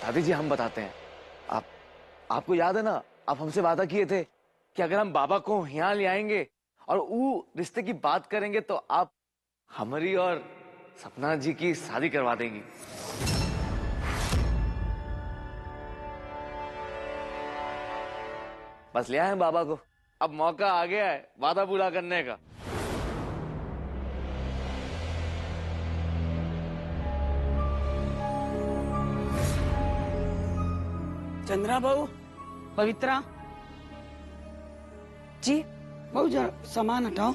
दादी जी हम बताते हैं। आप आपको याद है ना, आप हमसे वादा किए थे कि अगर हम बाबा को यहाँ ले आएंगे और वो रिश्ते की बात करेंगे तो आप हमारी और सपना जी की शादी करवा देंगी। बस ले आए हैं बाबा को, अब मौका आ गया है वादा पूरा करने का। चंद्रा बहू, पवित्रा जी। बहू जरा सामान हटाओ।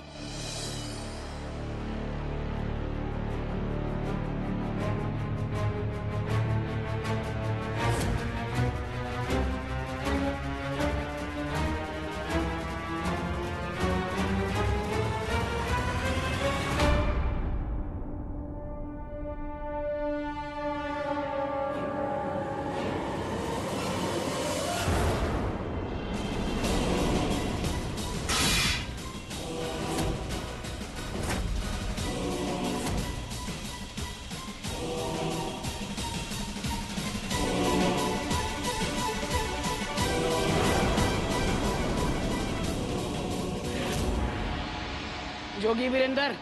जोगी वीरेंद्र,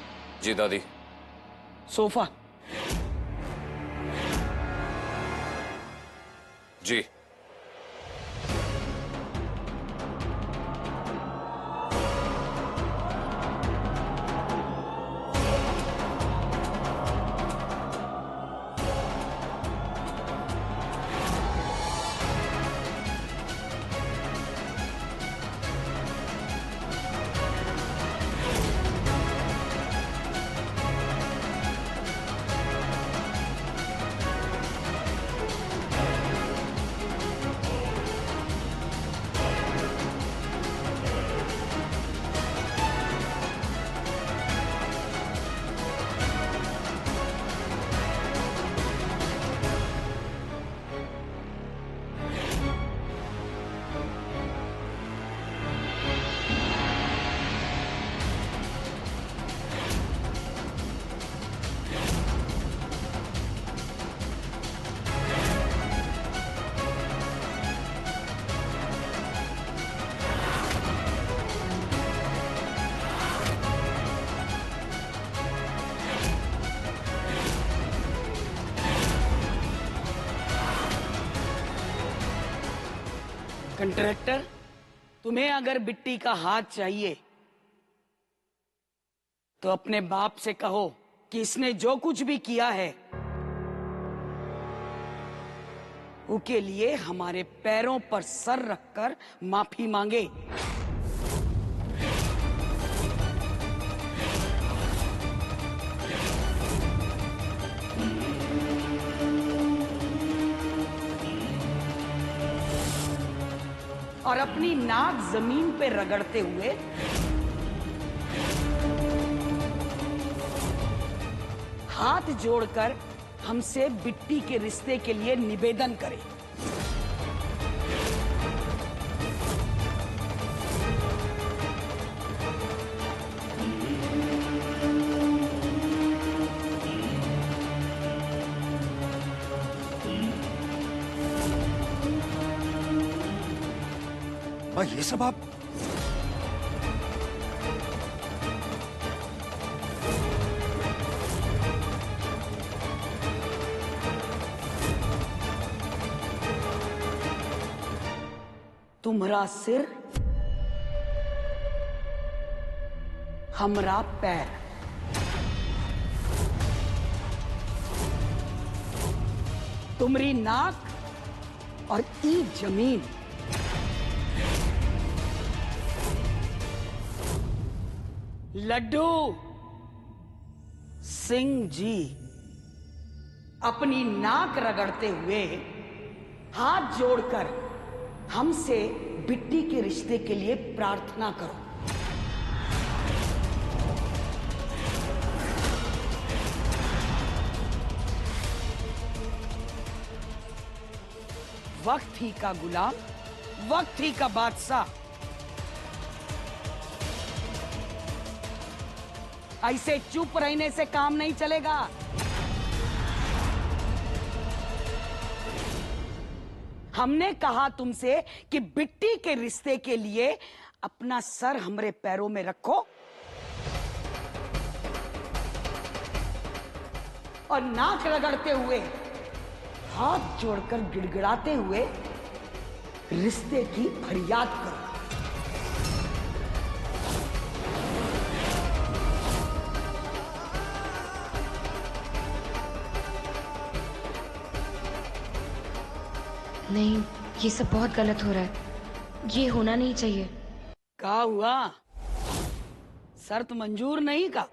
जी दादी। सोफा। जी। कंट्रैक्टर, तुम्हें अगर बिट्टी का हाथ चाहिए तो अपने बाप से कहो कि इसने जो कुछ भी किया है उसके लिए हमारे पैरों पर सर रखकर माफी मांगे। और अपनी नाक जमीन पे रगड़ते हुए हाथ जोड़कर हमसे बिट्टी के रिश्ते के लिए निवेदन करें। ये सब आप तुम्हारा सिर, हमरा पैर। तुम्हारी नाक और ई जमीन। लड्डू सिंह जी, अपनी नाक रगड़ते हुए हाथ जोड़कर हमसे बिट्टी के रिश्ते के लिए प्रार्थना करो। वक्त ही का गुलाम, वक्त ही का बादशाह। ऐसे चुप रहने से काम नहीं चलेगा। हमने कहा तुमसे कि बिट्टी के रिश्ते के लिए अपना सर हमरे पैरों में रखो और नाक रगड़ते हुए, हाथ जोड़कर गिड़गिड़ाते हुए रिश्ते की फरियाद करो। नहीं, ये सब बहुत गलत हो रहा है। ये होना नहीं चाहिए। क्या हुआ? शर्त मंजूर नहीं का?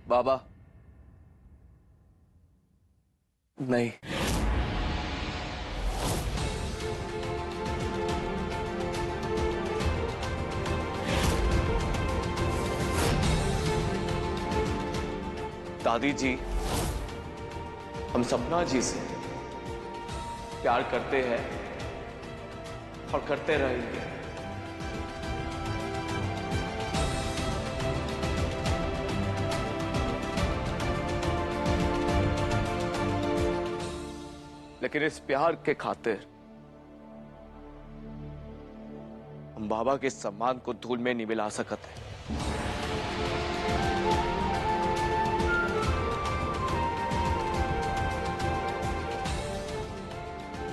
बाबा, नहीं। दादी जी, हम सपना जी से प्यार करते हैं और करते रहेंगे। लेकिन इस प्यार के खातिर हम बाबा के सम्मान को धूल में नहीं मिला सकते।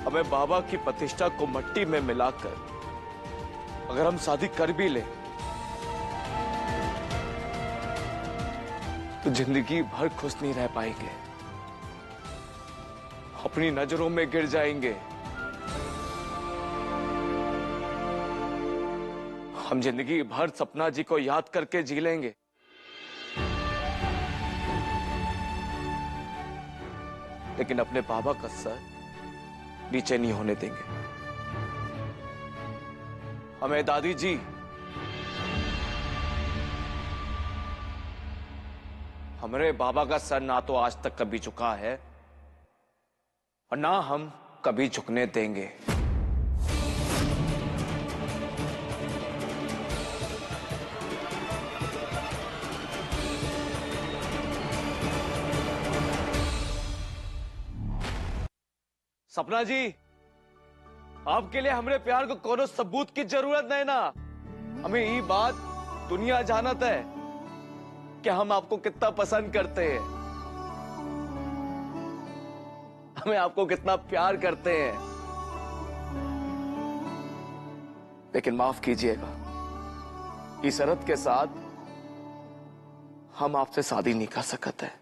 हमें बाबा की प्रतिष्ठा को मिट्टी में मिलाकर अगर हम शादी कर भी ले तो जिंदगी भर खुश नहीं रह पाएंगे, अपनी नजरों में गिर जाएंगे। हम जिंदगी भर सपना जी को याद करके जी लेंगे, लेकिन अपने बाबा का सर नीचे नहीं होने देंगे। हमें दादी जी, हमारे बाबा का सर ना तो आज तक कभी झुका है और ना हम कभी झुकने देंगे। सपना जी, आपके लिए हमारे प्यार को कोनो सबूत की जरूरत नहीं ना। हमें ये बात दुनिया जानत है कि हम आपको कितना पसंद करते हैं, हमें आपको कितना प्यार करते हैं। लेकिन माफ कीजिएगा, इस शर्त के साथ हम आपसे शादी नहीं कर सकते।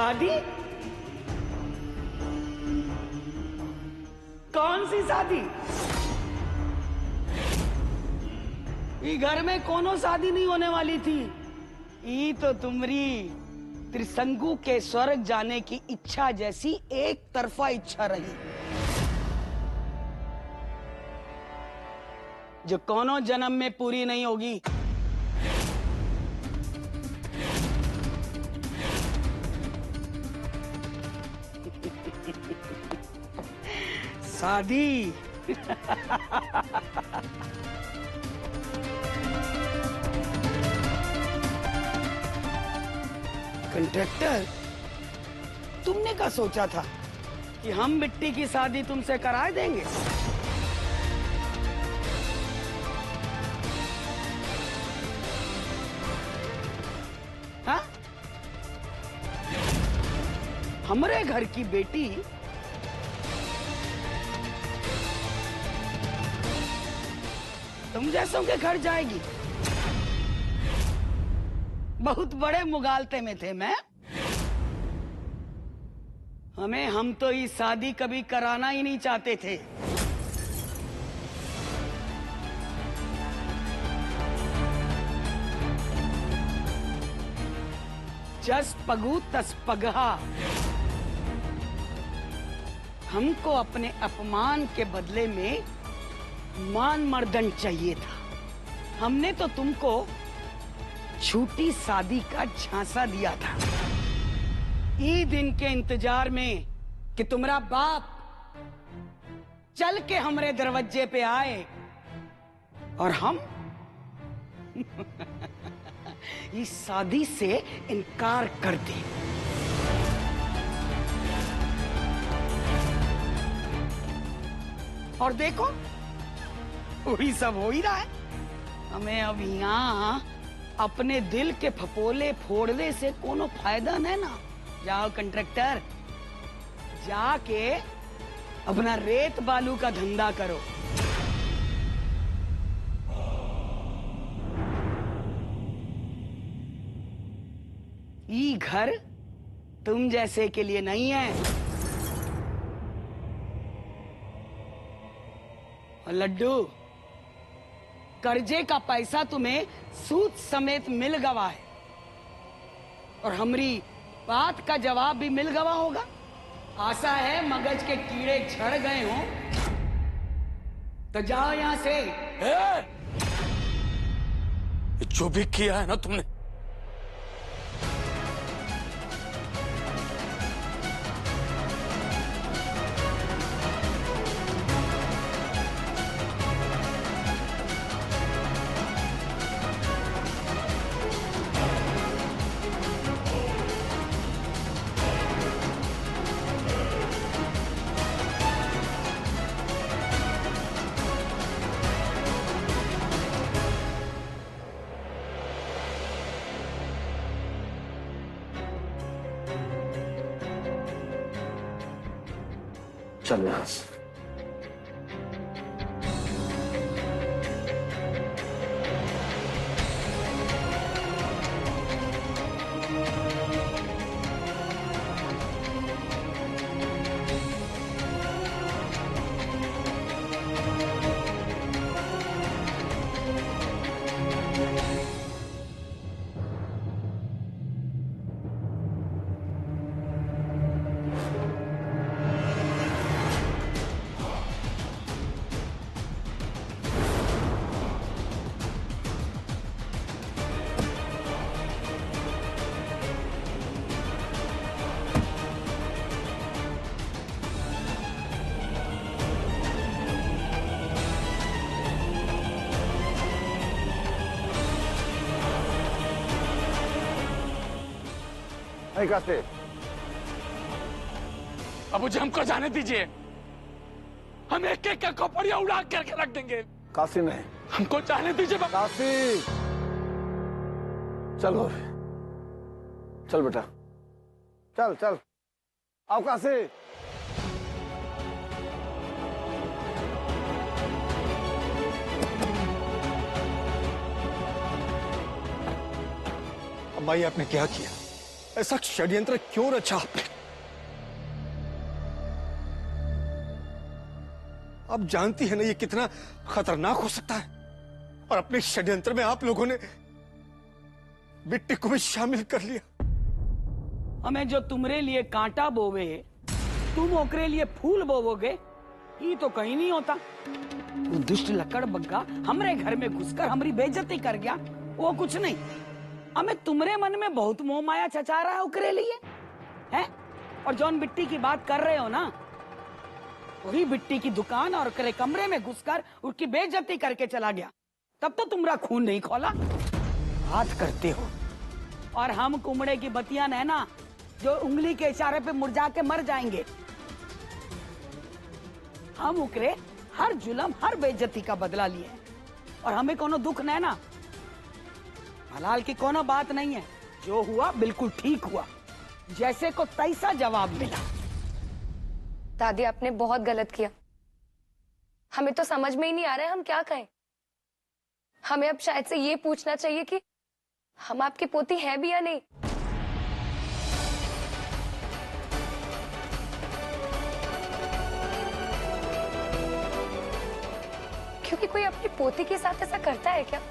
शादी? कौन सी शादी? ये घर में कोनो शादी नहीं होने वाली थी। ये तो तुमरी त्रिशंकु के स्वर्ग जाने की इच्छा जैसी एक तरफा इच्छा रही, जो कोनो जन्म में पूरी नहीं होगी। शादी। कंट्रैक्टर, तुमने क्या सोचा था कि हम बिट्टी की शादी तुमसे करा देंगे? हाँ? हमारे घर की बेटी तुम जैसों के घर जाएगी? बहुत बड़े मुगालते में थे मैं। हम तो ये शादी कभी कराना ही नहीं चाहते थे। जस पगु तस पगहा। हमको अपने अपमान के बदले में मान मर्दन चाहिए था। हमने तो तुमको झूठी शादी का झांसा दिया था, ई दिन के इंतजार में कि तुम्हारा बाप चल के हमरे दरवाजे पे आए और हम इस शादी से इनकार कर दे। और देखो, वही सब हो ही रहा है। हमें अब यहाँ अपने दिल के फपोले फोड़ने से कोनो फायदा नहीं ना। जाओ कंट्रैक्टर, जाके अपना रेत बालू का धंधा करो। ये घर तुम जैसे के लिए नहीं है। और लड्डू, कर्जे का पैसा तुम्हें सूद समेत मिल गवा है और हमारी बात का जवाब भी मिल गवा होगा। आशा है मगज के कीड़े झड़ गए हों, तो जाओ यहां से। जो भी किया है ना तुमने, चल यहाँ से। कासे, अब मुझे हमको जाने दीजिए। हम एक एक का कपड़िया उड़ा करके रख देंगे। काशी नहीं, हमको जाने दीजिए। काशी, चलो चल बेटा, चल चल, आओ काशी। अम्मा, ये आपने क्या किया? ऐसा षड्यंत्र क्यों रचा आपने? आप जानती है ना ये कितना खतरनाक हो सकता है, और अपने षड्यंत्र में आप लोगों ने बिट्टी को भी शामिल कर लिया। हमें जो तुम्हारे लिए कांटा बोवे तुम ओकरे लिए फूल बोवोगे, ये तो कहीं नहीं होता। वो दुष्ट लकड़ बग्गा हमरे घर में घुसकर हमारी बेइज्जती कर गया, वो कुछ नहीं। हमें तुम्हारे मन में बहुत मोह माया चचा रहा है ओकरे लिए है। और जौन बिट्टी की बात कर रहे हो ना, वही बिट्टी की दुकान और करे कमरे में घुसकर उसकी बेइज्जती करके चला गया। तब तो तुम्हारा खून नहीं खोला। बात करते हो और हम कुमड़े की बतियां है ना, जो उंगली के इशारे पे मुरझा के मर जाएंगे। हम उकरे हर जुलम हर बेइज्जती का बदला लिए और हमें कोनो दुख नहीं ना। हलाल की कोनो बात नहीं है, जो हुआ बिल्कुल ठीक हुआ, जैसे को तैसा जवाब मिला। दादी आपने बहुत गलत किया, हमें तो समझ में ही नहीं आ रहा है हम क्या कहें। हमें अब शायद से ये पूछना चाहिए कि हम आपकी पोती है भी या नहीं। क्योंकि कोई अपनी पोती के साथ ऐसा करता है क्या?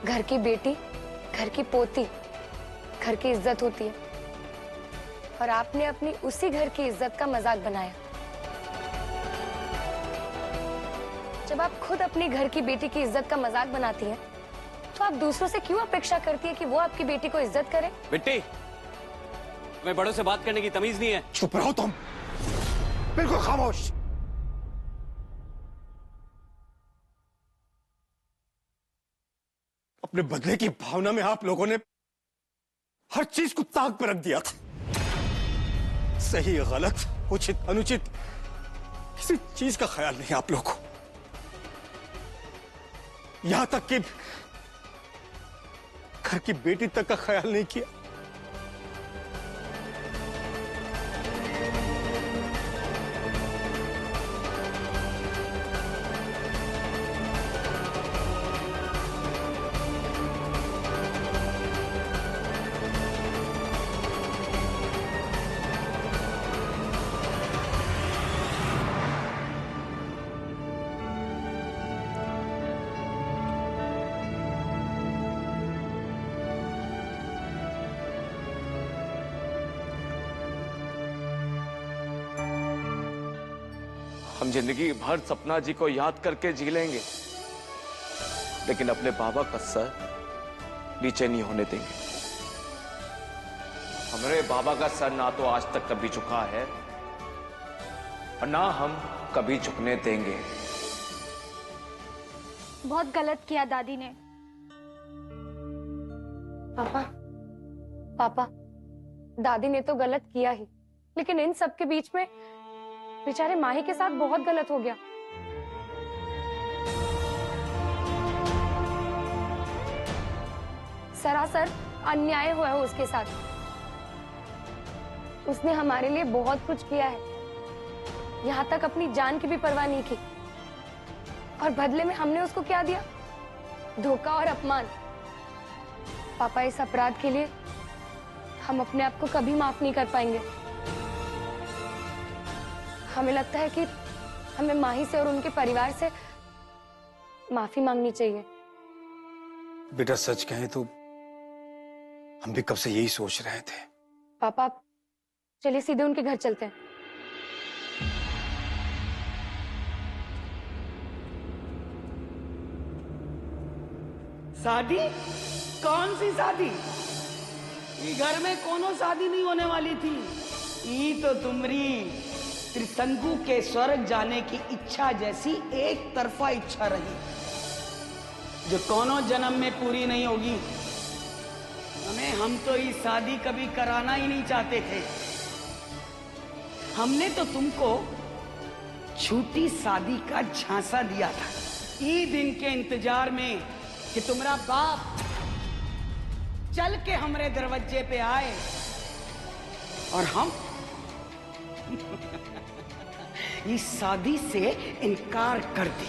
घर की बेटी, घर की पोती, घर की इज्जत होती है, और आपने अपनी उसी घर की इज्जत का मजाक बनाया। जब आप खुद अपनी घर की बेटी की इज्जत का मजाक बनाती हैं, तो आप दूसरों से क्यों अपेक्षा करती है कि वो आपकी बेटी को इज्जत करे? बिट्टी, तुम्हें बड़ों से बात करने की तमीज नहीं है। चुप रहो तुम, बिल्कुल खामोश। अपने बदले की भावना में आप लोगों ने हर चीज को ताक पर रख दिया था। सही गलत उचित अनुचित किसी चीज का ख्याल नहीं आप लोगों को। यहां तक कि घर की बेटी तक का ख्याल नहीं किया। हम जिंदगी भर सपना जी को याद करके जी लेंगे, लेकिन अपने बाबा का सर नीचे नहीं होने देंगे। हमारे बाबा का सर ना तो आज तक कभी झुका है और ना हम कभी झुकने देंगे। बहुत गलत किया दादी ने। पापा, दादी ने तो गलत किया ही, लेकिन इन सब के बीच में बेचारे माही के साथ बहुत गलत हो गया। सरासर अन्याय हुआ है उसके साथ। उसने हमारे लिए बहुत कुछ किया है, यहाँ तक अपनी जान की भी परवाह नहीं की, और बदले में हमने उसको क्या दिया? धोखा और अपमान। पापा, इस अपराध के लिए हम अपने आप को कभी माफ नहीं कर पाएंगे। हमें लगता है कि हमें माही से और उनके परिवार से माफी मांगनी चाहिए। बेटा, सच कहें तो हम भी कब से यही सोच रहे थे। पापा, चलिए सीधे उनके घर चलते हैं। शादी? कौन सी शादी? ये घर में कोनो शादी नहीं होने वाली थी। ये तो तुम्हारी त्रिशंकु के स्वर्ग जाने की इच्छा जैसी एक तरफा इच्छा रही, जो कोनो जन्म में पूरी नहीं होगी। हम तो ये शादी कभी कराना ही नहीं चाहते थे। हमने तो तुमको छोटी शादी का झांसा दिया था, ये दिन के इंतजार में कि तुम्हारा बाप चल के हमरे दरवाजे पे आए और हम इस शादी से इनकार कर दे।